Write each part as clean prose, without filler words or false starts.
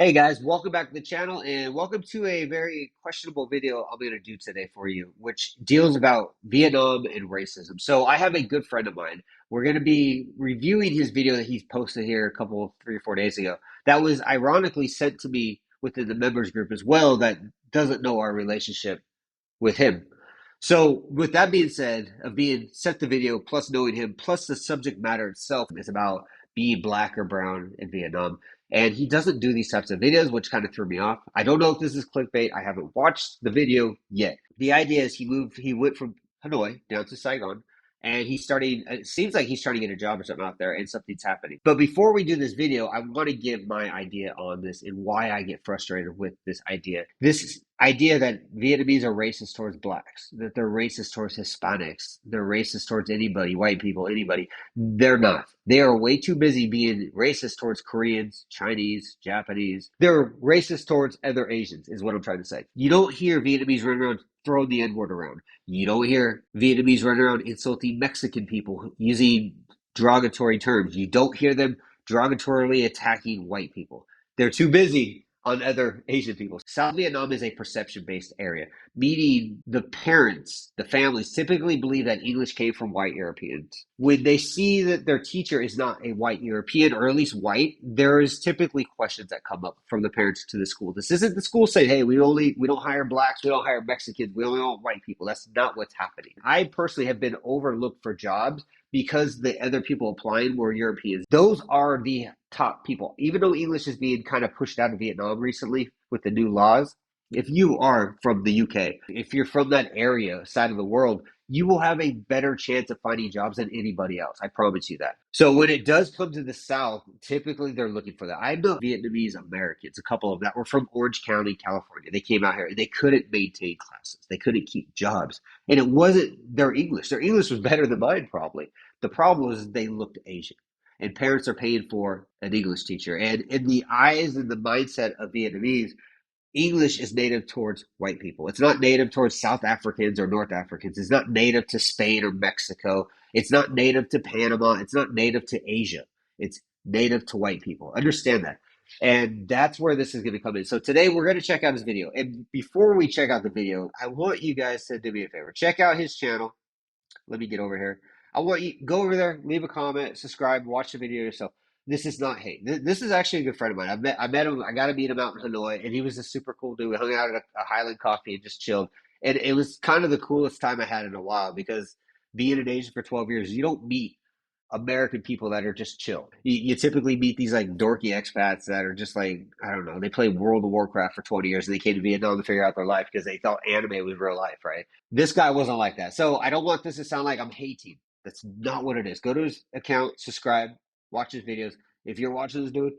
Hey guys, welcome back to the channel and welcome to a very questionable video I'm going to do today for you, which deals about Vietnam and racism. So I have a good friend of mine. We're going to be reviewing his video that he's posted here a couple, 3 or 4 days ago. That was ironically sent to me within the members group as well that doesn't know our relationship with him. So, with that being said, of being sent the video, plus knowing him, plus the subject matter itself is about being black or brown in Vietnam. And he doesn't do these types of videos, which kind of threw me off. I don't know if this is clickbait. I haven't watched the video yet. The idea is he went from Hanoi down to Saigon, and he's starting, it seems like he's trying to get a job or something out there, and something's happening. But before we do this video, I want to give my idea on this and why I get frustrated with this idea. This idea that Vietnamese are racist towards blacks, that they're racist towards Hispanics, they're racist towards anybody, white people, anybody. They're not. They are way too busy being racist towards Koreans, Chinese, Japanese. They're racist towards other Asians, is what I'm trying to say. You don't hear Vietnamese running around throwing the N word around. You don't hear Vietnamese running around insulting Mexican people using derogatory terms. You don't hear them derogatorily attacking white people. They're too busy on other Asian people. South Vietnam is a perception-based area, meaning the parents, the families typically believe that English came from white Europeans. When they see that their teacher is not a white European, or at least white, there is typically questions that come up from the parents to the school. This isn't the school saying, hey, we don't hire blacks, we don't hire Mexicans, we only want white people. That's not what's happening. I personally have been overlooked for jobs because the other people applying were Europeans. Those are the top people. Even though English is being kind of pushed out of Vietnam recently with the new laws, if you are from the UK, if you're from that area, side of the world, you will have a better chance of finding jobs than anybody else. I promise you that. So when it does come to the South, typically they're looking for that. I know Vietnamese Americans, a couple of them that were from Orange County, California. They came out here and they couldn't maintain classes. They couldn't keep jobs. And it wasn't their English. Their English was better than mine, probably. The problem was they looked Asian. And parents are paying for an English teacher. And in the eyes and the mindset of Vietnamese, English is native towards white people. It's not native towards South Africans or North Africans. It's not native to Spain or Mexico. It's not native to Panama. It's not native to Asia. It's native to white people. Understand that. And that's where this is going to come in. So today we're going to check out his video. And before we check out the video, I want you guys to do me a favor. Check out his channel. Let me get over here. I want you go over there, leave a comment, subscribe, watch the video yourself. This is not hate. This is actually a good friend of mine. I met him. I got to meet him out in Hanoi, and he was a super cool dude. We hung out at a Highland Coffee and just chilled. And it was kind of the coolest time I had in a while because being in Asia for 12 years, you don't meet American people that are just chill. You typically meet these like dorky expats that are just like, I don't know, they played World of Warcraft for 20 years and they came to Vietnam to figure out their life because they thought anime was real life, right? This guy wasn't like that. So I don't want this to sound like I'm hating. That's not what it is. Go to his account, subscribe, watch his videos. If you're watching this dude,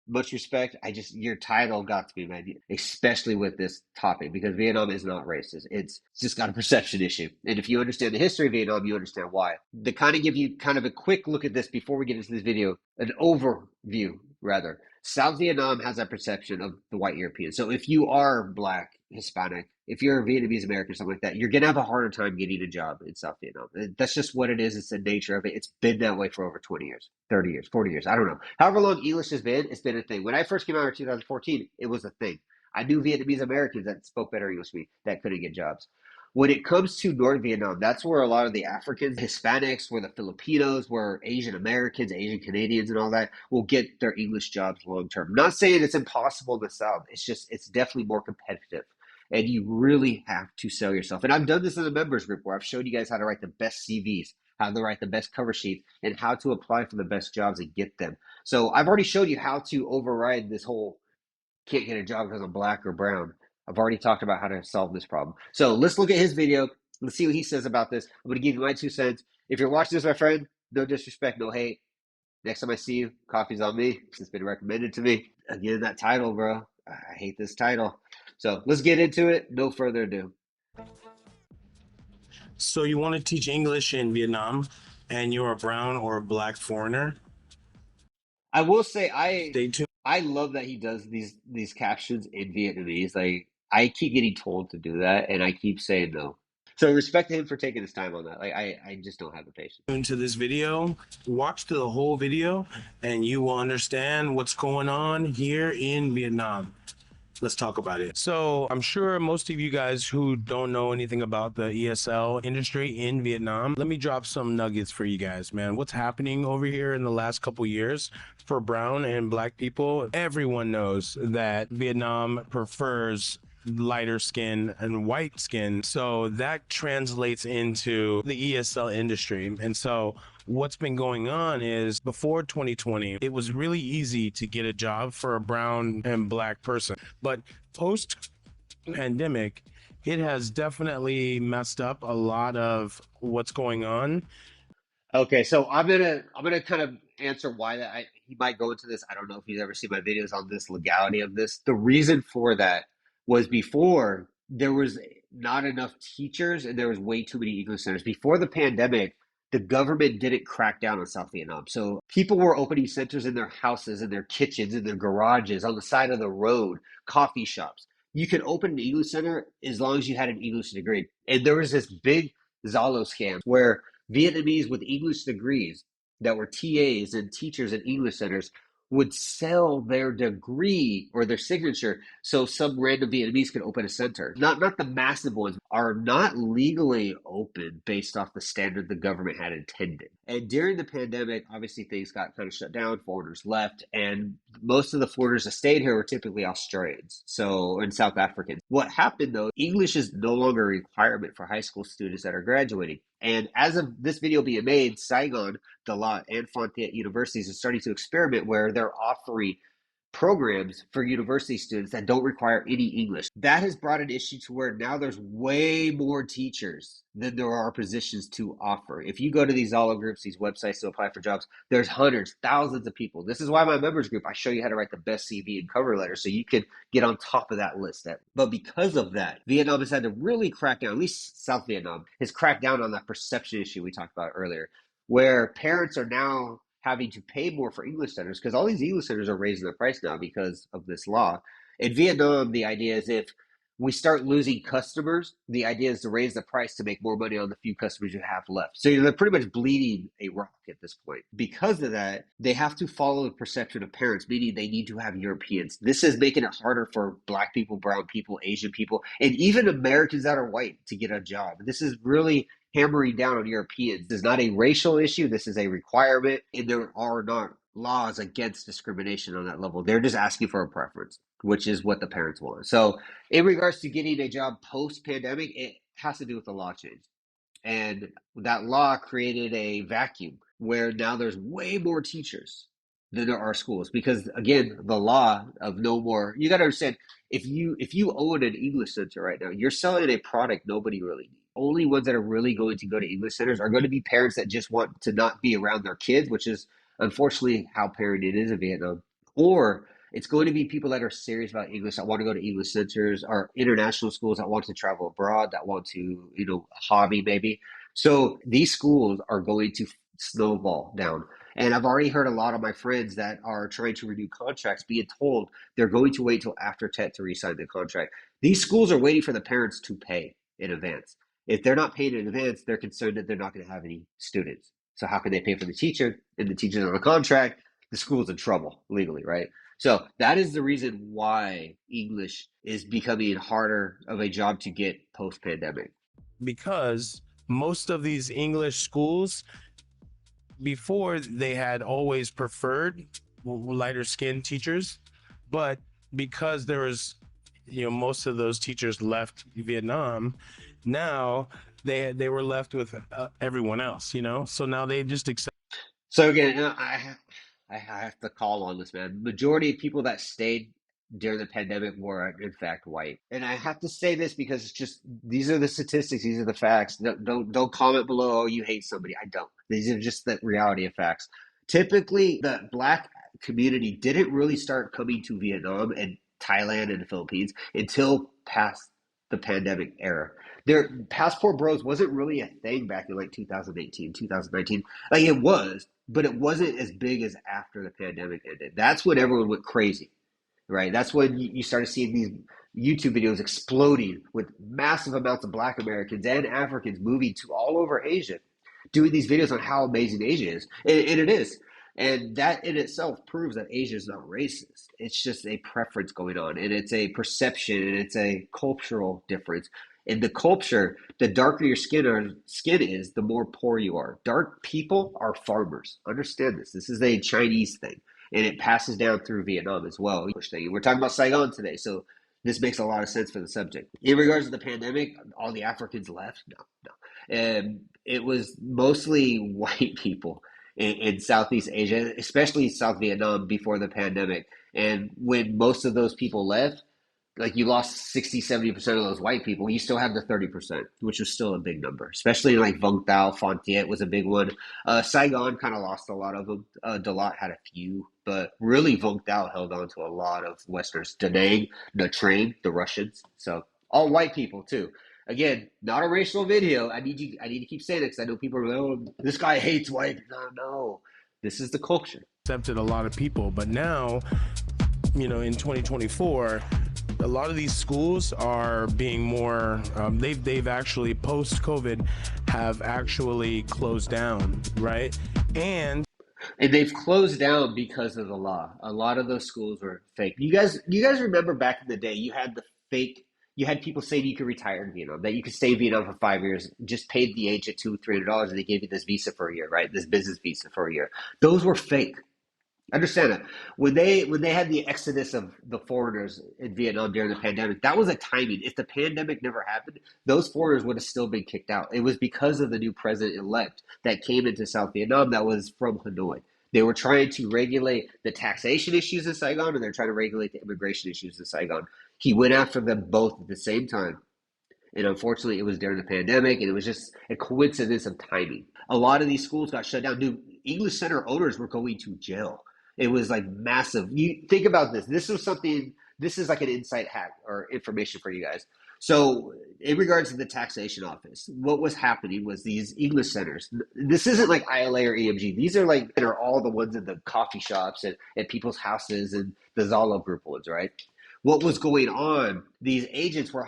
much respect. Your title got to be, man, especially with this topic because Vietnam is not racist. It's just got a perception issue. And if you understand the history of Vietnam, you understand why. To kind of give you kind of a quick look at this before we get into this video, an overview rather. South Vietnam has that perception of the white European. So if you are black, Hispanic, if you're a Vietnamese American or something like that, you're going to have a harder time getting a job in South Vietnam. That's just what it is. It's the nature of it. It's been that way for over 20 years, 30 years, 40 years. I don't know. However long English has been, it's been a thing. When I first came out in 2014, it was a thing. I knew Vietnamese Americans that spoke better English than me that couldn't get jobs. When it comes to North Vietnam, that's where a lot of the Africans, Hispanics, where the Filipinos, where Asian Americans, Asian Canadians, and all that will get their English jobs long term. Not saying it's impossible in the South. It's definitely more competitive. And you really have to sell yourself. And I've done this in the members group where I've showed you guys how to write the best CVs, how to write the best cover sheet, and how to apply for the best jobs and get them. So I've already showed you how to override this whole can't get a job because I'm black or brown. I've already talked about how to solve this problem. So let's look at his video. Let's see what he says about this. I'm going to give you my 2 cents. If you're watching this, my friend, no disrespect, no hate. Next time I see you, coffee's on me. It's been recommended to me. Again, that title, bro. I hate this title. So let's get into it. No further ado. So you want to teach English in Vietnam and you're a brown or a black foreigner? I will say I Stay tuned. I love that he does these captions in Vietnamese. Like I keep getting told to do that, and I keep saying no. So respect to him for taking his time on that. Like I just don't have the patience. Into this video, watch the whole video, and you will understand what's going on here in Vietnam. Let's talk about it. So I'm sure most of you guys who don't know anything about the ESL industry in Vietnam, let me drop some nuggets for you guys, man. What's happening over here in the last couple years for brown and black people? Everyone knows that Vietnam prefers lighter skin and white skin. So that translates into the ESL industry. And so what's been going on is before 2020, it was really easy to get a job for a brown and black person. But post pandemic, it has definitely messed up a lot of what's going on. Okay, so I'm gonna kind of answer why that he might go into this. I don't know if he's ever seen my videos on this legality of this. The reason for that was before there was not enough teachers and there was way too many English centers. Before the pandemic, the government didn't crack down on South Vietnam. So people were opening centers in their houses, in their kitchens, in their garages, on the side of the road, coffee shops. You could open an English center as long as you had an English degree. And there was this big Zalo scam where Vietnamese with English degrees that were TAs and teachers in English centers would sell their degree or their signature so some random Vietnamese could open a center. Not the massive ones are not legally open based off the standard the government had intended. And during the pandemic, obviously things got kind of shut down, foreigners left, and most of the foreigners that stayed here were typically Australians, so and South Africans. What happened though, English is no longer a requirement for high school students that are graduating. And as of this video being made, Saigon, Dalat, and Fontiette universities are starting to experiment where they're offering programs for university students that don't require any English. That has brought an issue to where now there's way more teachers than there are positions to offer. If you go to these Zalo groups, these websites to apply for jobs, there's hundreds, thousands of people. This is why my members group, I show you how to write the best CV and cover letter so you can get on top of that list. But because of that, Vietnam has had to really crack down, at least South Vietnam has cracked down on that perception issue we talked about earlier, where parents are now having to pay more for English centers because all these English centers are raising the price now because of this law. In Vietnam, the idea is if we start losing customers, the idea is to raise the price to make more money on the few customers you have left. So they're pretty much bleeding a rock at this point. Because of that, they have to follow the perception of parents, meaning they need to have Europeans. This is making it harder for black people, brown people, Asian people, and even Americans that are white to get a job. This is really hammering down on Europeans. This is not a racial issue. This is a requirement, and there are not laws against discrimination on that level. They're just asking for a preference, which is what the parents want. So, in regards to getting a job post pandemic, it has to do with the law change. And that law created a vacuum where now there's way more teachers than there are schools because again the law of no more, you got to understand, if you own an English center right now, you're selling a product nobody really needs. Only ones that are really going to go to English centers are going to be parents that just want to not be around their kids, which is unfortunately how parenting is in Vietnam, or it's going to be people that are serious about English that want to go to English centers or international schools that want to travel abroad, that want to, hobby maybe. So these schools are going to snowball down. And I've already heard a lot of my friends that are trying to renew contracts being told they're going to wait till after TET to re-sign the contract. These schools are waiting for the parents to pay in advance. If they're not paying in advance, they're concerned that they're not going to have any students. So how can they pay for the teacher? And the teacher's on a contract, the school's in trouble legally, right? So that is the reason why English is becoming harder of a job to get post pandemic. Because most of these English schools before they had always preferred lighter skinned teachers, but because there was, most of those teachers left Vietnam, now they were left with everyone else, so now they just accept. So again, I have to call on this, man. Majority of people that stayed during the pandemic were in fact white, and I have to say this because it's just these are the statistics, these are the facts. Don't comment below. Oh, you hate somebody. I don't. These are just the reality of facts. Typically, the black community didn't really start coming to Vietnam and Thailand and the Philippines until past the pandemic era. Their passport bros wasn't really a thing back in like 2018, 2019. Like it was, but it wasn't as big as after the pandemic ended. That's when everyone went crazy, right? That's when you started seeing these YouTube videos exploding with massive amounts of Black Americans and Africans moving to all over Asia, doing these videos on how amazing Asia is, and it is. And that in itself proves that Asia is not racist. It's just a preference going on, and it's a perception, and it's a cultural difference. In the culture, the darker your skin is, the more poor you are. Dark people are farmers. Understand this. This is a Chinese thing, and it passes down through Vietnam as well. We're talking about Saigon today, so this makes a lot of sense for the subject. In regards to the pandemic, all the Africans left. No, no. And it was mostly white people in Southeast Asia, especially South Vietnam before the pandemic. And when most of those people left, like you lost 60-70% of those white people, you still have the 30%, which was still a big number, especially like Vung Tau, Phan Thiet was a big one. Saigon kind of lost a lot of them. Dalat had a few, but really Vung Tau held on to a lot of Westerners. Da Nang, Nha Trang, the Russians. So all white people too. Again, not a racial video. I need to keep saying it because I know people are like, oh, this guy hates white. No, no. This is the culture. Accepted a lot of people, but now, in 2024, a lot of these schools are being more. They've actually post COVID have actually closed down, right? And they've closed down because of the law. A lot of those schools were fake. You guys remember back in the day, you had the fake. You had people saying you could retire in Vietnam, that you could stay in Vietnam for 5 years, just paid the agent $200-300, and they gave you this visa for a year, right? This business visa for a year. Those were fake. Understand that when they had the exodus of the foreigners in Vietnam during the pandemic, that was a timing. If the pandemic never happened, those foreigners would have still been kicked out. It was because of the new president elect that came into South Vietnam that was from Hanoi. They were trying to regulate the taxation issues in Saigon, and they're trying to regulate the immigration issues in Saigon. He went after them both at the same time. And unfortunately, it was during the pandemic, and it was just a coincidence of timing. A lot of these schools got shut down. New English Center owners were going to jail. It was like massive. You think about this. This was something. This is like an insight hack or information for you guys. So, in regards to the taxation office, what was happening was these English centers. This isn't like ILA or EMG. These are like they're all the ones in the coffee shops and at people's houses and the Zalo group ones, right? What was going on, these agents were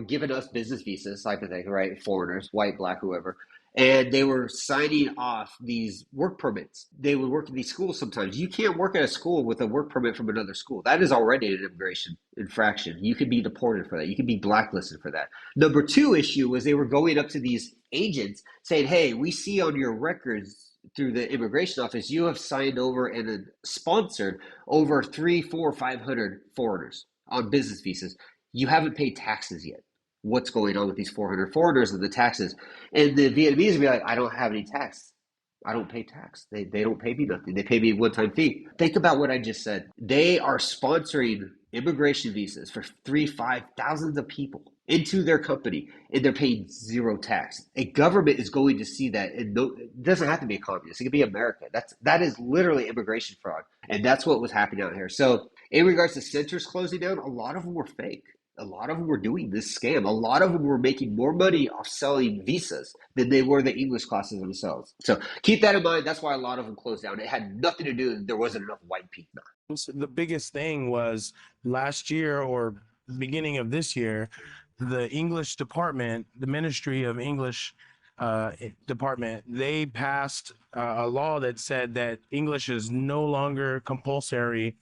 giving us business visas type of thing, right? Foreigners, white, black, whoever. And they were signing off these work permits. They would work in these schools sometimes. You can't work at a school with a work permit from another school. That is already an immigration infraction. You could be deported for that. You could be blacklisted for that. Number two issue was they were going up to these agents saying, hey, we see on your records through the immigration office, you have signed over and sponsored over 3, 4, 500 foreigners on business visas. You haven't paid taxes yet. What's going on with these 400 foreigners and the taxes? And the Vietnamese would be like, I don't have any tax. I don't pay tax. They don't pay me nothing. They pay me a one-time fee. Think about what I just said. They are sponsoring immigration visas for 3, 5 thousands of people into their company, and they're paying zero tax. A government is going to see that, and no, it doesn't have to be a communist. It could be America. That is literally immigration fraud, and that's what was happening out here. So, in regards to centers closing down, a lot of them were fake. A lot of them were doing this scam. A lot of them were making more money off selling visas than they were the English classes themselves. So keep that in mind. That's why a lot of them closed down. It had nothing to do with there wasn't enough white people. The biggest thing was last year or beginning of this year, the English department, the Ministry of English department, they passed a law that said that English is no longer compulsory.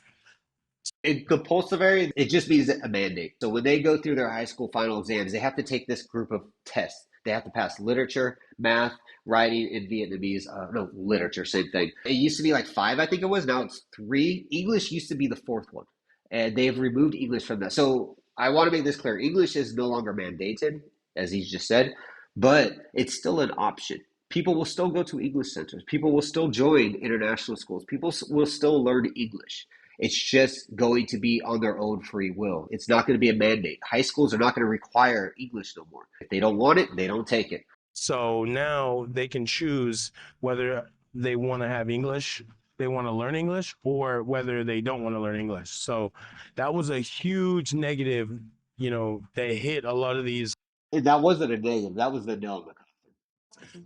In compulsory, it just means a mandate. So when they go through their high school final exams, they have to take this group of tests. They have to pass literature, math, writing, and Vietnamese. No, literature, same thing. It used to be like 5, I think it was. Now it's 3. English used to be the 4th one, and they've removed English from that. So I want to make this clear. English is no longer mandated, as he just said, but it's still an option. People will still go to English centers. People will still join international schools. People will still learn English. It's just going to be on their own free will. It's not going to be a mandate. High schools are not going to require English no more. If they don't want it, they don't take it. So now they can choose whether they want to have English, they want to learn English, or whether they don't want to learn English. So that was a huge negative, that hit a lot of these And that wasn't a negative. That was the no.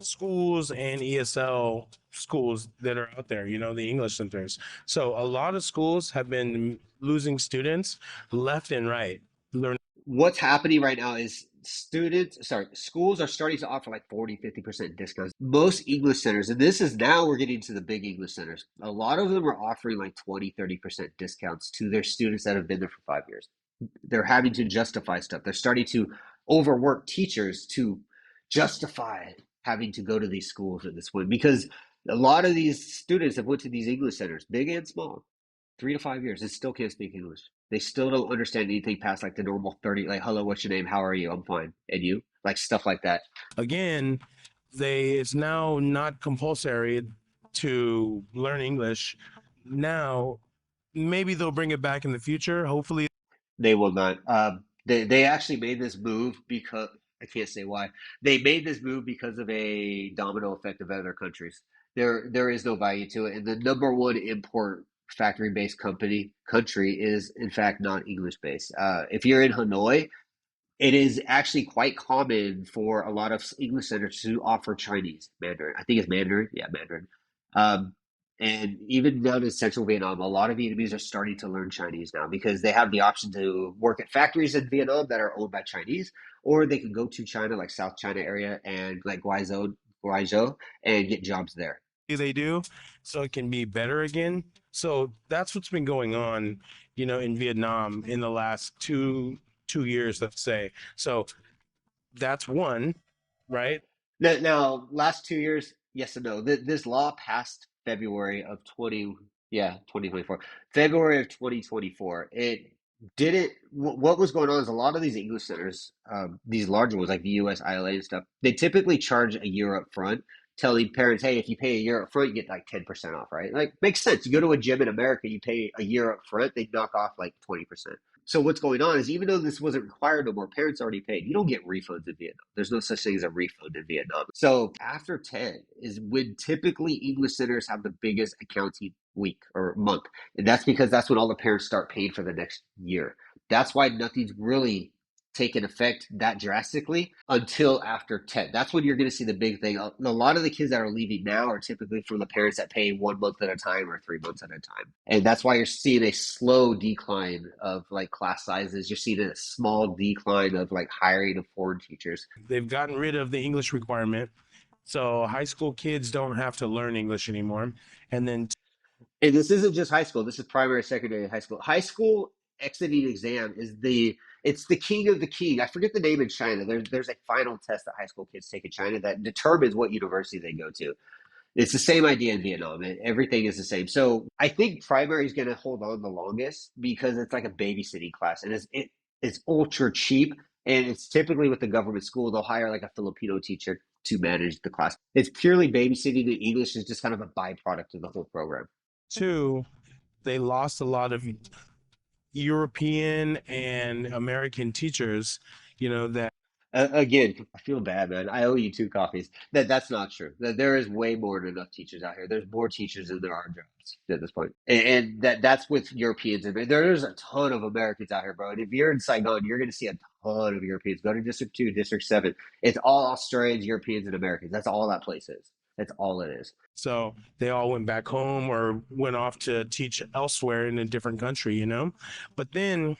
schools and ESL schools that are out there, the English centers. So a lot of schools have been losing students left and right learning what's happening right now is schools are starting to offer like 40, 50% discounts. Most English centers, and this is now we're getting to the big English centers, a lot of them are offering like 20, 30% discounts to their students that have been there for 5 years. They're having to justify stuff. They're starting to overwork teachers to justify having to go to these schools at this point because a lot of these students have went to these English centers, big and small, 3 to 5 years, and still can't speak English. They still don't understand anything past like the normal 30, like, hello, what's your name? How are you? I'm fine. And you? Like stuff like that. Again, it's now not compulsory to learn English. Now, maybe they'll bring it back in the future. Hopefully, They will not. They actually made this move because I can't say why. They made this move because of a domino effect of other countries. There is no value to it, and the number one import factory based country is in fact not English based. If you're in Hanoi, it is actually quite common for a lot of English centers to offer Chinese Mandarin. I think it's Mandarin. Yeah, Mandarin. Um, and even down in central Vietnam, a lot of Vietnamese are starting to learn Chinese now because they have the option to work at factories in Vietnam that are owned by Chinese, or they can go to China, like South China area and like Guizhou, and get jobs there. they do, so it can be better again. So that's what's been going on, in Vietnam in the last two years, let's say. So that's one, right? Now, last 2 years, yes and no. This law passed February of 2024. February of 2024. It didn't. What was going on is a lot of these English centers, these larger ones like the US, ILA, and stuff, they typically charge a year up front, telling parents, hey, if you pay a year up front, you get like 10% off, right? Like, makes sense. You go to a gym in America, you pay a year up front, they knock off like 20%. So what's going on is even though this wasn't required no more, parents already paid. You don't get refunds in Vietnam. There's no such thing as a refund in Vietnam. So after 10 is when typically English centers have the biggest accounting week or month. And that's because that's when all the parents start paying for the next year. That's why nothing's really taken effect that drastically until after 10. That's when you're going to see the big thing. A lot of the kids that are leaving now are typically from the parents that pay 1 month at a time or 3 months at a time. And that's why you're seeing a slow decline of like class sizes. You're seeing a small decline of like hiring of foreign teachers. They've gotten rid of the English requirement. So high school kids don't have to learn English anymore. And then And this isn't just high school. This is primary, secondary, high school. High school exiting exam is it's the king of the king. I forget the name in China. There's a final test that high school kids take in China that determines what university they go to. It's the same idea in Vietnam. Everything is the same. So I think primary is going to hold on the longest because it's like a babysitting class, and it's ultra cheap. And it's typically with the government school, they'll hire like a Filipino teacher to manage the class. It's purely babysitting. The English is just kind of a byproduct of the whole program. two, they lost a lot of European and American teachers, that Again, I feel bad, man. I owe you 2 coffees. That's not true. There is way more than enough teachers out here. There's more teachers than there are jobs at this point, and that's with Europeans. And there's a ton of Americans out here, bro. And if you're in Saigon, you're going to see a ton of Europeans. Go to District 2, District 7. It's all Australians, Europeans, and Americans. That's all that place is. That's all it is. so they all went back home or went off to teach elsewhere in a different country. But then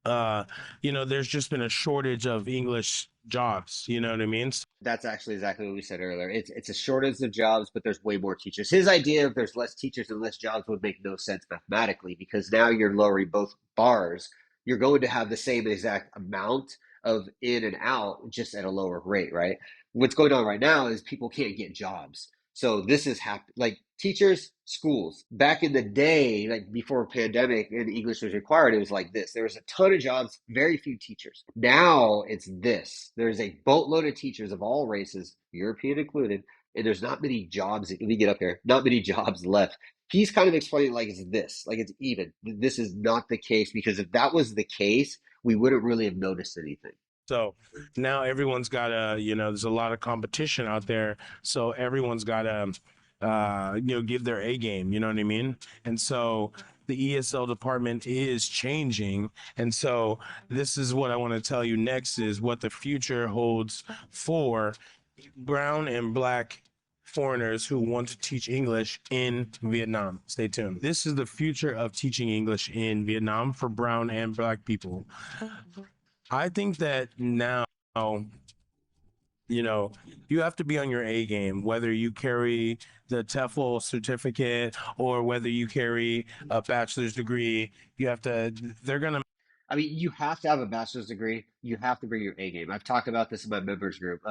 there's just been a shortage of English jobs, you know what I mean? That's actually exactly what we said earlier. It's a shortage of jobs, but there's way more teachers. His idea of there's less teachers and less jobs would make no sense mathematically because now you're lowering both bars. You're going to have the same exact amount of in and out just at a lower rate, right? What's going on right now is people can't get jobs. So this is like teachers, schools. Back in the day, like before pandemic and English was required, it was like this. There was a ton of jobs, very few teachers. Now it's this. There's a boatload of teachers of all races, European included, and there's not many jobs. Let me get up here. Not many jobs left. He's kind of explaining like it's this, like it's even. This is not the case because if that was the case, we wouldn't really have noticed anything. So now everyone's got there's a lot of competition out there. So everyone's got to, give their A game, you know what I mean? And so the ESL department is changing. And so this is what I want to tell you next is what the future holds for brown and black foreigners who want to teach English in Vietnam. Stay tuned. This is the future of teaching English in Vietnam for brown and black people. I think that now, you know, you have to be on your A game, whether you carry the TEFL certificate or whether you carry a bachelor's degree. You have to, they're going to I mean, you have to have a bachelor's degree. You have to bring your A game. I've talked about this in my members group.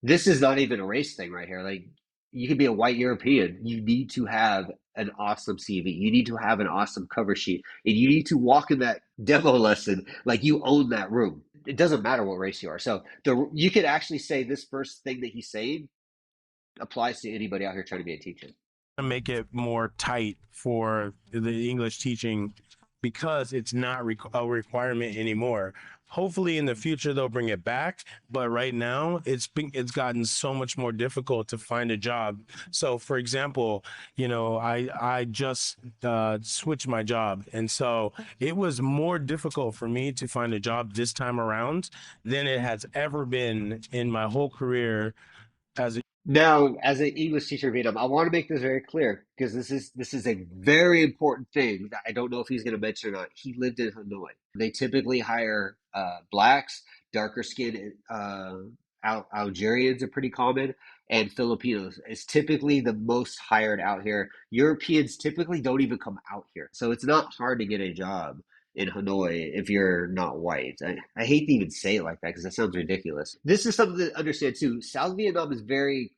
This is not even a race thing right here. Like, you can be a white European. You need to have an awesome CV. You need to have an awesome cover sheet, and you need to walk in that demo lesson like you own that room. It doesn't matter what race you are. So you could actually say this first thing that he's saying applies to anybody out here trying to be a teacher. make it more tight for the English teaching because it's not a requirement anymore. Hopefully in the future they'll bring it back, but right now it's gotten so much more difficult to find a job. So for example, I just switched my job, and so it was more difficult for me to find a job this time around than it has ever been in my whole career as a Now, as an English teacher in Vietnam, I want to make this very clear because this is a very important thing that I don't know if he's going to mention or not. He lived in Hanoi. They typically hire blacks, darker skinned Algerians are pretty common, and Filipinos is typically the most hired out here. Europeans typically don't even come out here, so it's not hard to get a job in Hanoi if you're not white. I hate to even say it like that because that sounds ridiculous. This is something to understand too. South Vietnam is very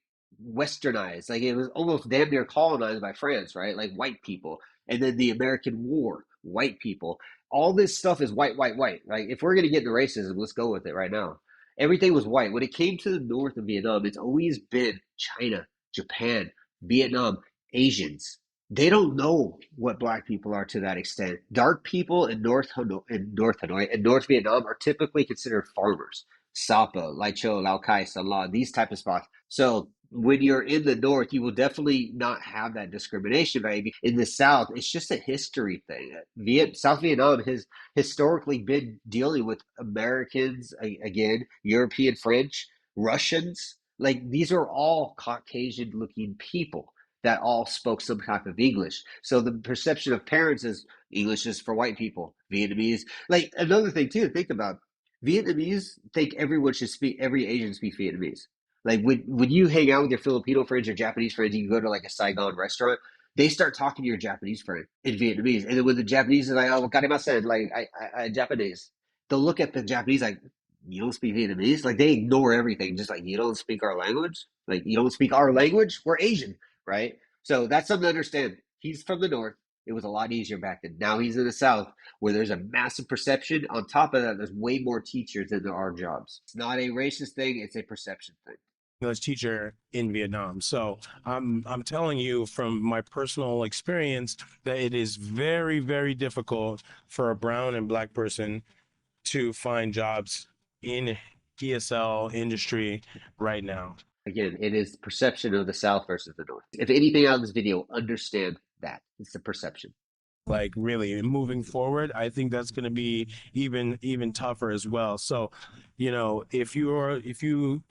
westernized. Like, it was almost damn near colonized by France, right? Like, white people. And then the American War, white people. All this stuff is white, white, white. Like, if we're gonna get into racism, let's go with it right now. Everything was white. When it came to the north of Vietnam, it's always been China, Japan, Vietnam, Asians. They don't know what black people are to that extent. Dark people in North Vietnam are typically considered farmers. Sapa, Lai Châu, Lao Cai, San La, these type of spots. So when you're in the north, you will definitely not have that discrimination, maybe. In the south, it's just a history thing. South Vietnam has historically been dealing with Americans, again, European French, Russians. Like, these are all Caucasian looking people that all spoke some type of English. So the perception of parents is English is for white people, Vietnamese. Like, another thing too to think about, Vietnamese think every Asian speaks Vietnamese. Like, when you hang out with your Filipino friends or Japanese friends, you go to like a Saigon restaurant, they start talking to your Japanese friend in Vietnamese. And then when the Japanese is like, oh, garimasen, like, I Japanese, they'll look at the Japanese like, you don't speak Vietnamese? Like, they ignore everything. Just like, you don't speak our language? Like, you don't speak our language? We're Asian, right? So that's something to understand. He's from the north. It was a lot easier back then. Now he's in the south where there's a massive perception. On top of that, there's way more teachers than there are jobs. It's not a racist thing, it's a perception thing. English teacher in Vietnam. So I'm telling you from my personal experience that it is very, very difficult for a brown and black person to find jobs in ESL industry right now. Again, it is perception of the south versus the north. If anything out of this video, understand that. It's the perception. Like really moving forward, I think that's going to be even tougher as well. So, if you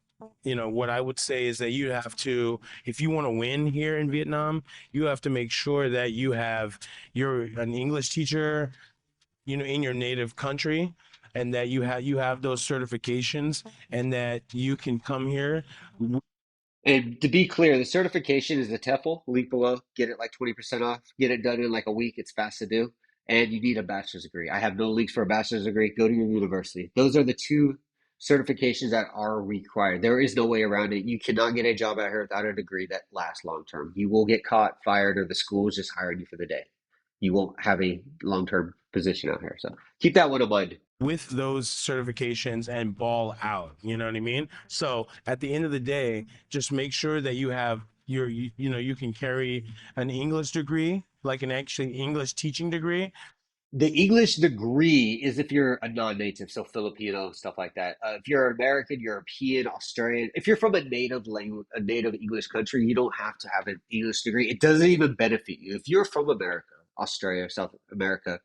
what I would say is that you have to, if you want to win here in Vietnam, you have to make sure that you're an English teacher, in your native country, and that you have those certifications, and that you can come here. And to be clear, the certification is the TEFL. Link below. Get it like 20% off. Get it done in like a week. It's fast to do. And you need a bachelor's degree. I have no links for a bachelor's degree. Go to your university. Those are the two certifications that are required. There is no way around it. You cannot get a job out here without a degree that lasts long term. You will get caught, fired, or the school is just hiring you for the day. You won't have a long term position out here. So keep that one in mind. With those certifications and ball out. You know what I mean? So at the end of the day, just make sure that you have you can carry an English degree, like an actually English teaching degree. The English degree is if you're a non-native, so Filipino, stuff like that. If you're American, European, Australian, if you're from a native language, a native English country, you don't have to have an English degree. It doesn't even benefit you. If you're from America, Australia, South America,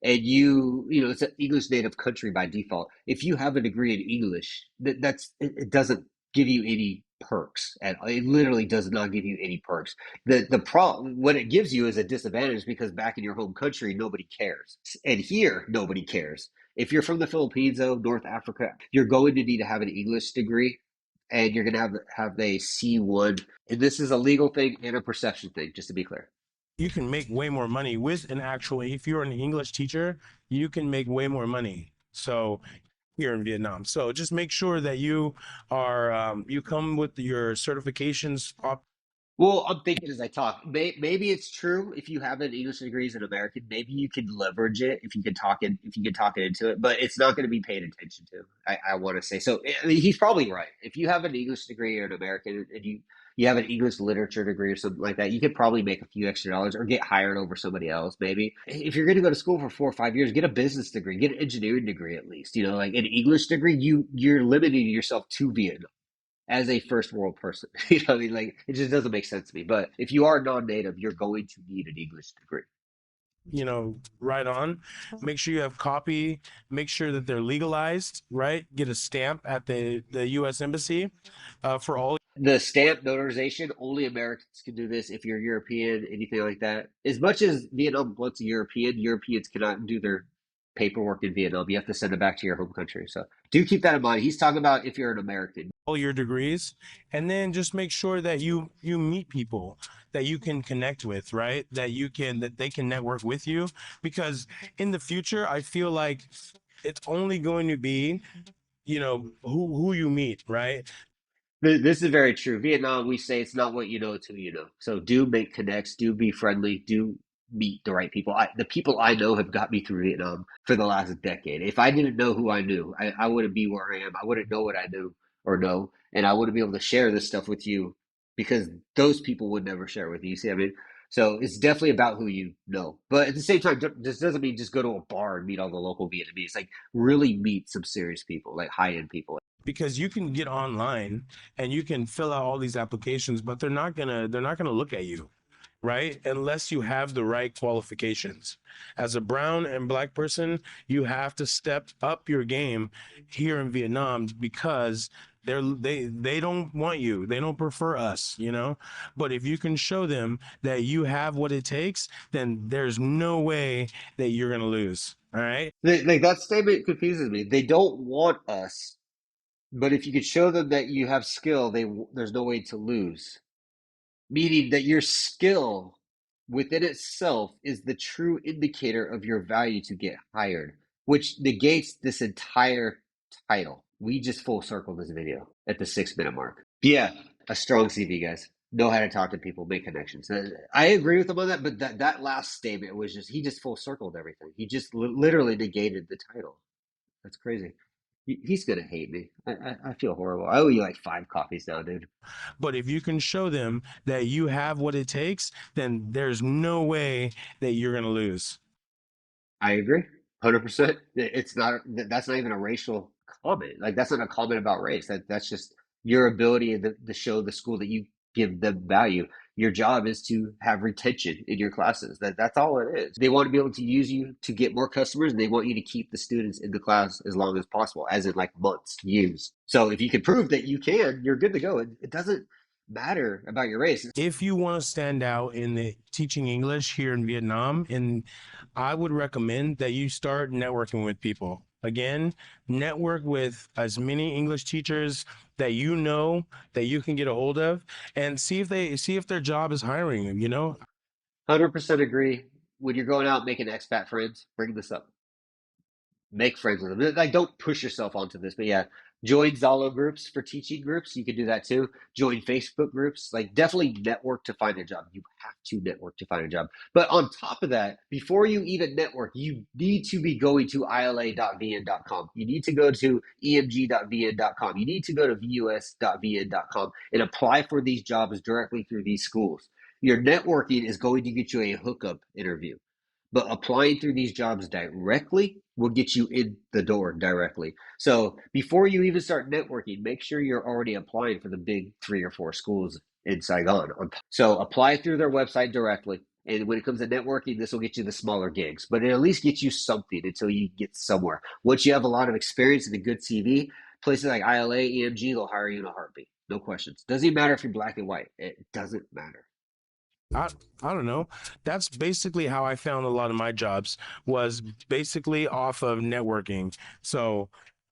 and it's an English native country by default. If you have a degree in English, it doesn't give you any perks, and it literally does not give you any perks. The problem, what it gives you is a disadvantage because back in your home country nobody cares, and here nobody cares. If you're from the Philippines, though, North Africa, you're going to need to have an English degree, and you're going to have a C1, and this is a legal thing and a perception thing, just to be clear. You can make way more money with an actual, if you're an English teacher, you can make way more money. So here in Vietnam. So just make sure that you are, you come with your certifications up. Well, I'm thinking as I talk, maybe it's true if you have an English degree as an American, maybe you can leverage it if you can talk it if you can talk it into it, but it's not going to be paid attention to. I want to say so. I mean, he's probably right. If you have an English degree or an American, and you have an English literature degree or something like that, you could probably make a few extra dollars or get hired over somebody else. Maybe if you're going to go to school for 4 or 5 years, get a business degree, get an engineering degree at least. You know, like an English degree, you're limiting yourself to Vietnam as a first world person. You know what I mean? Like it just doesn't make sense to me. But if you are non-native, you're going to need an English degree. Right on. Make sure you have copy, make sure that they're legalized, right? Get a stamp at the US embassy for all. The stamp notarization, only Americans can do this. If you're European, anything like that. As much as Vietnam wants a European, Europeans cannot do their paperwork in Vietnam. You have to send it back to your home country. So do keep that in mind. He's talking about if you're an American. All your degrees, and then just make sure that you meet people that you can connect with, right? That they can network with you, because in the future I feel like it's only going to be, who you meet, right? This is very true. Vietnam, we say it's not what you know, it's who you know. So do make connects, do be friendly, do meet the right people. The people I know have got me through Vietnam for the last decade. If I didn't know who I knew, I wouldn't be where I am. I wouldn't know what I knew or know, and I wouldn't be able to share this stuff with you because those people would never share with you. You see what I mean? So it's definitely about who you know. But at the same time, this doesn't mean just go to a bar and meet all the local Vietnamese. Like really meet some serious people, like high end people. Because you can get online and you can fill out all these applications, but they're not gonna look at you, right? Unless you have the right qualifications. As a brown and black person, you have to step up your game here in Vietnam, because they don't want you. They don't prefer us. But if you can show them that you have what it takes, then there's no way that you're gonna lose. All right. Like that statement confuses me. They don't want us, but if you could show them that you have skill, there's no way to lose. Meaning that your skill within itself is the true indicator of your value to get hired, which negates this entire title. We just full circle this video at the 6 minute mark. Yeah, a strong CV, guys. Know how to talk to people, make connections. I agree with him on that, but that last statement was just, he just full circled everything. He just literally negated the title. That's crazy. He's gonna hate me. I feel horrible. I owe you like 5 coffees now, dude. But if you can show them that you have what it takes, then there's no way that you're going to lose. I agree, 100%. It's not. That's not even a racial comment. Like that's not a comment about race. That's just your ability to show the school that you give them value. Your job is to have retention in your classes. That's all it is. They want to be able to use you to get more customers, and they want you to keep the students in the class as long as possible, as in like months, years. So if you can prove that you can, you're good to go. It doesn't matter about your race. If you want to stand out in the teaching English here in Vietnam, and I would recommend that you start networking with people. Again, network with as many English teachers that that you can get a hold of, and see if their job is hiring them. 100% agree. When you're going out making expat friends, bring this up. Make friends with them. Like, don't push yourself onto this, but yeah, join Zalo groups for teaching groups. You can do that too. Join Facebook groups. Like, definitely network to find a job. You have to network to find a job. But on top of that, before you even network, you need to be going to ila.vn.com. You need to go to emg.vn.com. You need to go to vus.vn.com and apply for these jobs directly through these schools. Your networking is going to get you a hookup interview. But applying through these jobs directly will get you in the door directly. So before you even start networking, make sure you're already applying for the big 3 or 4 schools in Saigon. So apply through their website directly. And when it comes to networking, this will get you the smaller gigs, but it at least gets you something until you get somewhere. Once you have a lot of experience and a good CV, places like ILA, EMG, they'll hire you in a heartbeat. No questions. Doesn't even matter if you're black and white. It doesn't matter. I I don't know. That's basically how I found a lot of my jobs was basically off of networking. So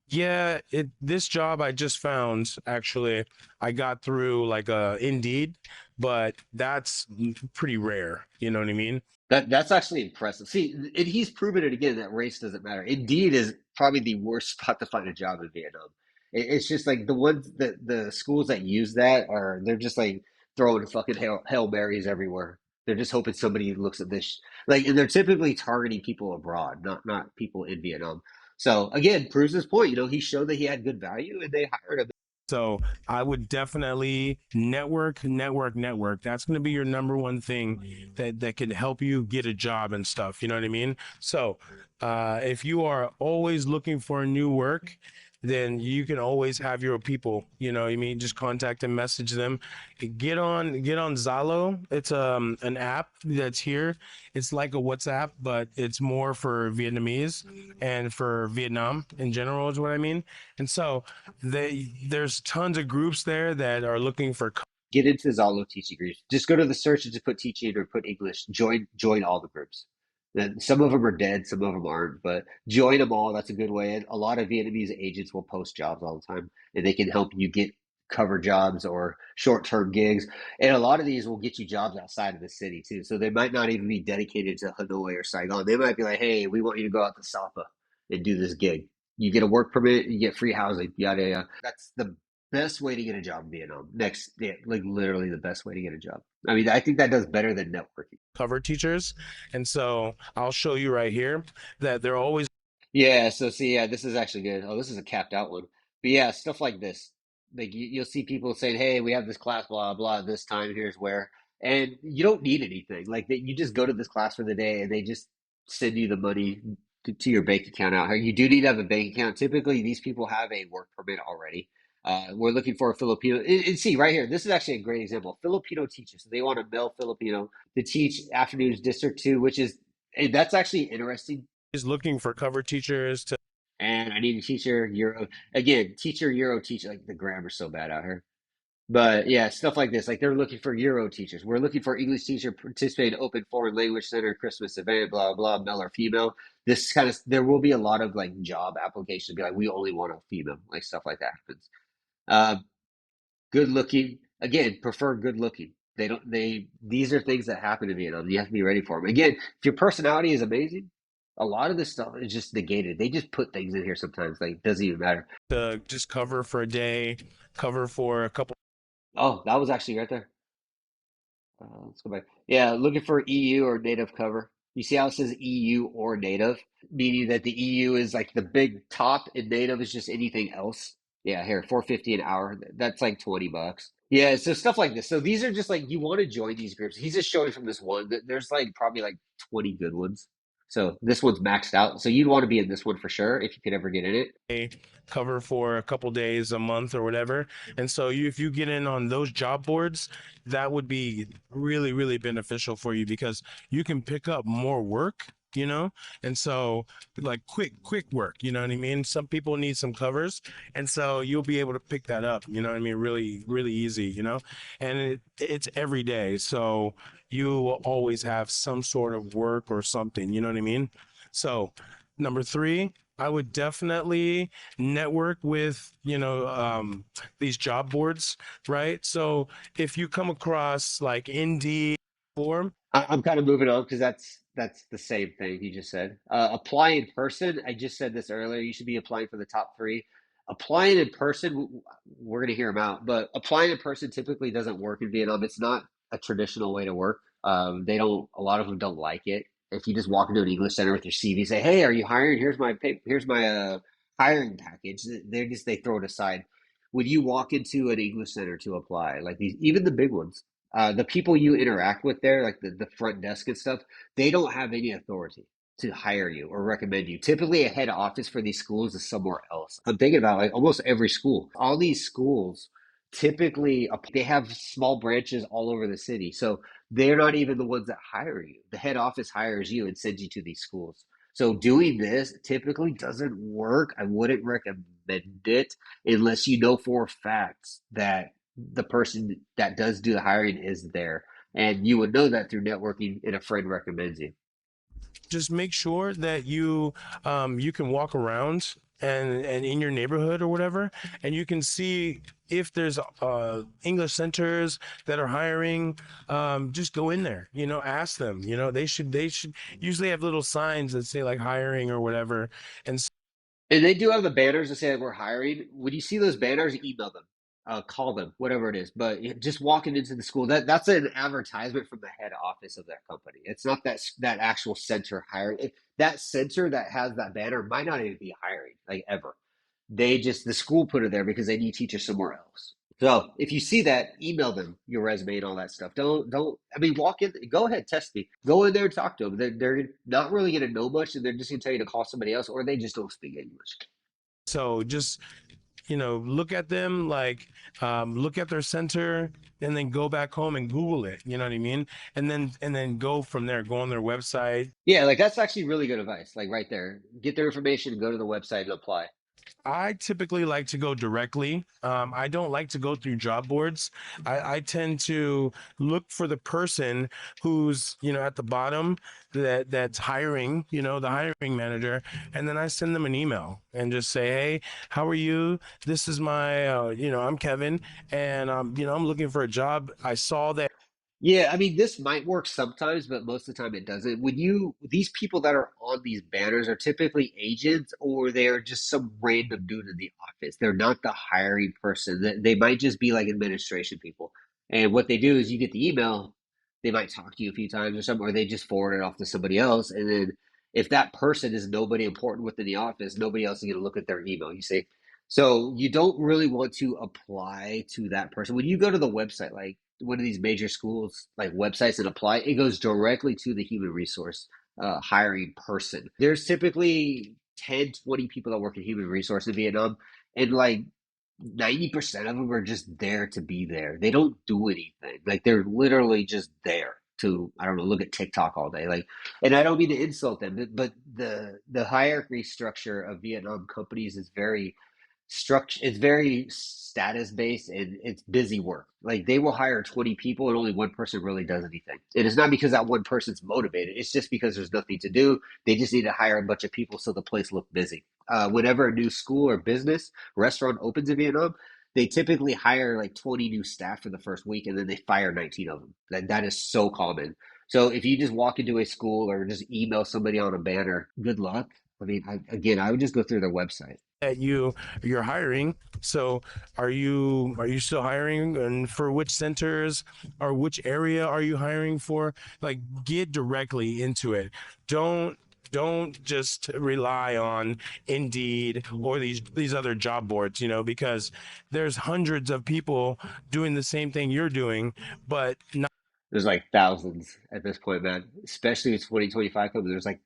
yeah, it this job I just found actually I got through like Indeed, but that's pretty rare. You know what I mean? That's actually impressive. See, and he's proven it again that race doesn't matter. Indeed is probably the worst spot to find a job in Vietnam. It's just like the ones that the schools that use that are they're just like throwing fucking Hail Marys everywhere. They're just hoping somebody looks at this like and they're typically targeting people abroad, not people in Vietnam. So again, proves his point. You know, he showed that he had good value and they hired him. So I would definitely network, network, network. That's going to be your number one thing that can help you get a job and stuff. You know what I mean? So if you are always looking for new work, then you can always have your people. You know what I mean? Just contact and message them. Get on Zalo. It's an app that's here. It's like a WhatsApp, but it's more for Vietnamese and for Vietnam in general is what I mean. And so there's tons of groups there that are looking for Get into Zalo teaching groups. Just go to the search and just put teaching or put English. Join all the groups. And some of them are dead, some of them aren't, but join them all. That's a good way. And a lot of Vietnamese agents will post jobs all the time, and they can help you get cover jobs or short-term gigs. And a lot of these will get you jobs outside of the city too. So they might not even be dedicated to Hanoi or Saigon. They might be like, "Hey, we want you to go out to Sapa and do this gig. You get a work permit, you get free housing, yada yada." That's the best way to get a job in Vietnam. Next, yeah, like literally the best way to get a job. I mean, I think that does better than networking. cover teachers. And so I'll show you right here that they're always Yeah, so see, yeah, this is actually good. Oh, this is a capped out one. But yeah, stuff like this. Like you'll see people saying, "Hey, we have this class, blah blah. This time, here's where," and you don't need anything. Like that, you just go to this class for the day, and they just send you the money to your bank account out here. You do need to have a bank account. Typically, these people have a work permit already. We're looking for a Filipino. And see, right here, this is actually a great example. Filipino teachers. So they want a male Filipino to teach afternoons District 2, which is, and that's actually interesting looking for cover teachers to and I need a teacher Euro again, teacher Euro teacher. Like the grammar's so bad out here. But yeah, stuff like this. Like they're looking for Euro teachers. We're looking for English teacher participate in Open Foreign Language Center Christmas event, blah blah, male or female. This kind of there will be a lot of like job applications. Be like, we only want a female, like stuff like that happens. Uh, good looking. Again, prefer good looking. They don't. They these are things that happen to Vietnam. You have to be ready for them. Again, if your personality is amazing, a lot of this stuff is just negated. They just put things in here sometimes. Like doesn't even matter. just cover for a day, cover for a couple Oh, that was actually right there. Let's go back. Yeah, looking for EU or native cover. You see how it says EU or native, meaning that the EU is like the big top, and native is just anything else. Yeah, here, 450 an hour. That's like $20. Yeah, so stuff like this. So these are just like you want to join these groups. He's just showing from this one. There's like probably like 20 good ones. So this one's maxed out. So you'd want to be in this one for sure if you could ever get in it. day, cover for a couple days, a month or whatever. And so if you get in on those job boards, that would be really, really beneficial for you because you can pick up more work, you know? And so like quick work, you know what I mean? Some people need some covers. And so you'll be able to pick that up, you know what I mean? Really, really easy, you know? And it's every day. So you will always have some sort of work or something, you know what I mean? So number three, I would definitely network with, these job boards, right? So if you come across like Indeed form, I'm kind of moving on because that's the same thing you just said. Apply in person. I just said this earlier. You should be applying for the top three. Applying in person, we're going to hear them out, but applying in person typically doesn't work in Vietnam. It's not a traditional way to work. They don't. A lot of them don't like it. If you just walk into an English center with your CV, say, "Hey, are you hiring? Here's my hiring package." They throw it aside. When you walk into an English center to apply, like these, even the big ones, the people you interact with there, like the front desk and stuff, they don't have any authority to hire you or recommend you. Typically, a head office for these schools is somewhere else. I'm thinking about like almost every school. All these schools typically they have small branches all over the city, so they're not even the ones that hire you. The head office hires you and sends you to these schools. So doing this typically doesn't work. I wouldn't recommend it unless you know for a fact that the person that does do the hiring is there. And you would know that through networking and a friend recommends you. Just make sure that you can walk around and in your neighborhood or whatever, and you can see if there's English centers that are hiring. Just go in there, ask them. They should usually have little signs that say like hiring or whatever. And And they do have the banners that say that we're hiring. When you see those banners, email them, call them, whatever it is. But just walking into the school, that's an advertisement from the head office of that company. It's not that actual center hiring. That center that has that banner might not even be hiring, like ever. The school put it there because they need teachers somewhere else. So if you see that, email them your resume and all that stuff. Don't. I mean, walk in. Go ahead, test me. Go in there and talk to them. They're not really going to know much, and they're just going to tell you to call somebody else, or they just don't speak English. so just look at them, like look at their center, and then go back home and Google it. You know what I mean? And then go from there. Go on their website. Yeah, like that's actually really good advice. Like right there, get their information, go to the website, and apply. I typically like to go directly. I don't like to go through job boards. I tend to look for the person who's, at the bottom that's hiring, the hiring manager, and then I send them an email and just say, hey, how are you? This is my, I'm Kevin, and I'm looking for a job. I saw that Yeah, I mean, this might work sometimes, but most of the time it doesn't. These people that are on these banners are typically agents or they're just some random dude in the office. They're not the hiring person. They might just be like administration people. And what they do is you get the email, they might talk to you a few times or something, or they just forward it off to somebody else. And then if that person is nobody important within the office, nobody else is going to look at their email, you see? So you don't really want to apply to that person. When you go to the website, like one of these major schools like websites and apply, it goes directly to the human resource hiring person. There's typically 10, 20 people that work in human resource in Vietnam, and like 90% of them are just there to be there. They don't do anything. Like they're literally just there to, I don't know, look at TikTok all day. Like, and I don't mean to insult them, but the hierarchy structure of Vietnam companies is very structure, it's very status based and it's busy work. Like they will hire 20 people and only one person really does anything. And it's not because that one person's motivated. It's just because there's nothing to do. They just need to hire a bunch of people so the place looks busy. Whenever a new school or business restaurant opens in Vietnam, they typically hire like 20 new staff for the first week and then they fire 19 of them. That is so common. So if you just walk into a school or just email somebody on a banner, good luck. I mean, I would just go through their website. you're hiring. So are you still hiring, and for which centers or which area are you hiring for? Like, get directly into it. Don't just rely on Indeed or these other job boards, because there's hundreds of people doing the same thing you're doing, but not There's like thousands at this point, man. Especially with 2025 coming, there's like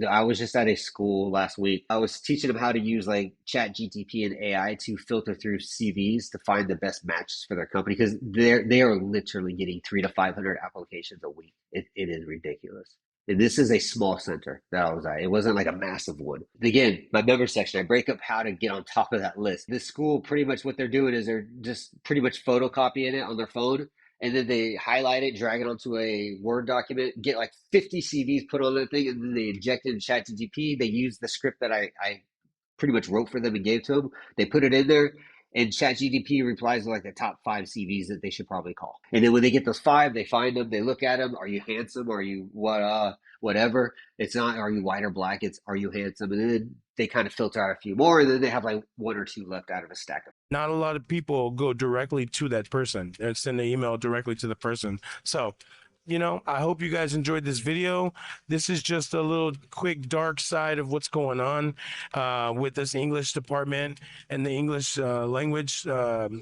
I was just at a school last week. I was teaching them how to use like Chat GTP and AI to filter through CVs to find the best matches for their company because they are literally getting 300 to 500 applications a week. It is ridiculous. And this is a small center that I was at. It wasn't like a massive one. Again, my member section, I break up how to get on top of that list. This school, pretty much what they're doing is they're just pretty much photocopying it on their phone and then they highlight it, drag it onto a Word document, get like 50 CVs put on that thing, and then they inject it in ChatGPT. They use the script that I pretty much wrote for them and gave to them. They put it in there, and ChatGPT replies to like the top 5 CVs that they should probably call. And then when they get those 5, they find them, they look at them. Are you handsome? Are you whatever? It's not. Are you white or black? It's are you handsome? And then they kind of filter out a few more, and then they have like one or two left out of a stack of. a lot of people go directly to that person and send an email directly to the person. So, I hope you guys enjoyed this video. This is just a little quick dark side of what's going on with this English department and the English language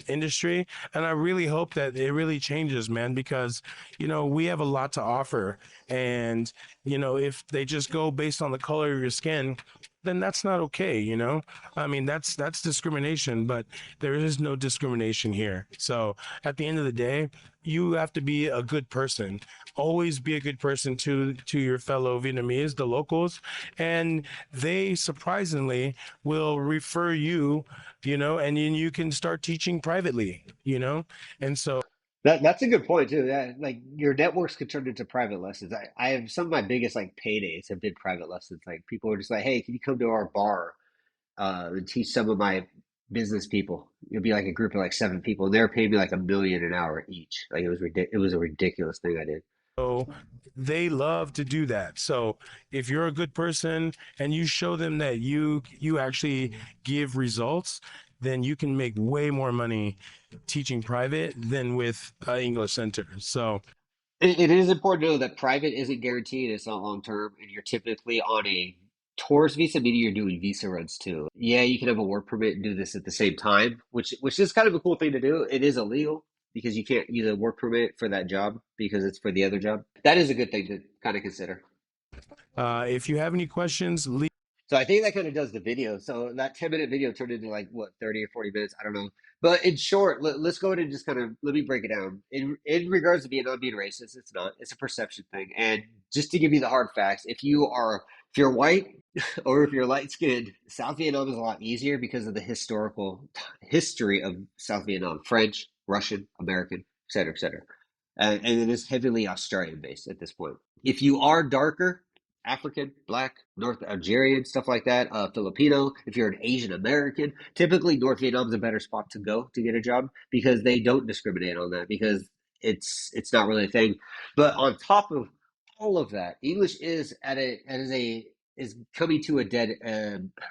industry. And I really hope that it really changes, man, because, we have a lot to offer. And, if they just go based on the color of your skin, then that's not okay, you know? I mean, that's discrimination, but there is no discrimination here. So at the end of the day, you have to be a good person. Always be a good person to your fellow Vietnamese, the locals, and they surprisingly will refer you, you know, and then you can start teaching privately, you know? And so That's a good point too. That like your networks could turn into private lessons. I have some of my biggest like paydays have been private lessons. Like people are just like, hey, can you come to our bar and teach some of my business people? It'll be like a group of like 7 people, and they're paying me like $1 million an hour each. Like it was a ridiculous thing I did. So they love to do that. So if you're a good person and you show them that you actually give results, then you can make way more money teaching private than with English Center. So It is important to know that private isn't guaranteed. It's not long term, and you're typically on a tourist visa, meaning you're doing visa runs too. Yeah, you can have a work permit and do this at the same time, which is kind of a cool thing to do. It is illegal because you can't use a work permit for that job because it's for the other job. That is a good thing to kind of consider. if you have any questions, leave. So I think that kind of does the video. So that 10-minute video turned into like what, 30 or 40 minutes? I don't know. But in short, us go ahead and just kind of let me break it down. In regards to Vietnam being racist, it's not. It's a perception thing. And just to give you the hard facts, if you're white or if you're light skinned, South Vietnam is a lot easier because of the historical history of South Vietnam, French, Russian, American, et cetera, et cetera. And it is heavily Australian based at this point. If you are darker, African, Black, North Algerian, stuff like that, Filipino, if you're an Asian American, typically North Vietnam is a better spot to go to get a job because they don't discriminate on that because it's not really a thing. But on top of all of that, English is is coming to a dead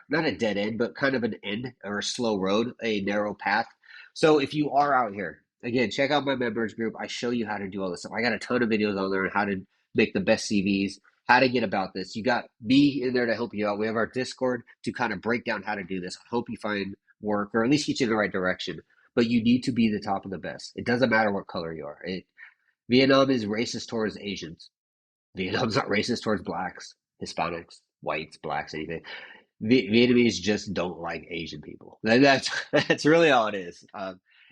not a dead end, but kind of an end or a slow road, a narrow path. So if you are out here, again, check out my members group. I show you how to do all this stuff. I got a ton of videos on there on how to make the best CVs, how to get about this. You got me in there to help you out. We have our Discord to kind of break down how to do this. I hope you find work or at least get you in the right direction. But you need to be the top of the best. It doesn't matter what color you are. Vietnam is racist towards Asians. Vietnam's not racist towards blacks, Hispanics, whites, blacks, anything. Vietnamese just don't like Asian people. That's really all it is.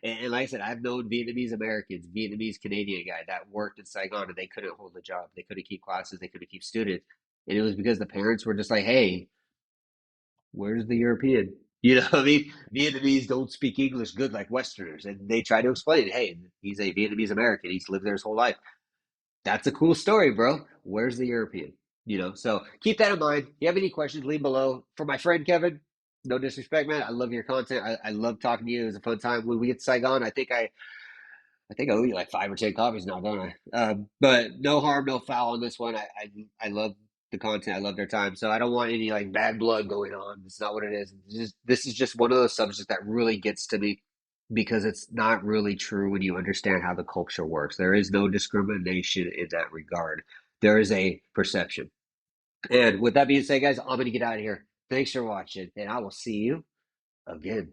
And like I said, I've known Vietnamese Americans, Vietnamese Canadian guy that worked in Saigon and they couldn't hold a job. They couldn't keep classes. They couldn't keep students. And it was because the parents were just like, hey, where's the European? You know what I mean? Vietnamese don't speak English good like Westerners. And they try to explain, hey, he's a Vietnamese American. He's lived there his whole life. That's a cool story, bro. Where's the European? So keep that in mind. If you have any questions, leave below. For my friend Kevin, no disrespect, man. I love your content. I love talking to you. It was a fun time when we get to Saigon. I think I owe you like 5 or 10 copies now, don't I? But no harm, no foul on this one. I love the content. I love their time. So I don't want any like bad blood going on. It's not what it is. This is just one of those subjects that really gets to me because it's not really true when you understand how the culture works. There is no discrimination in that regard. There is a perception. And with that being said, guys, I'm going to get out of here. Thanks for watching, and I will see you again.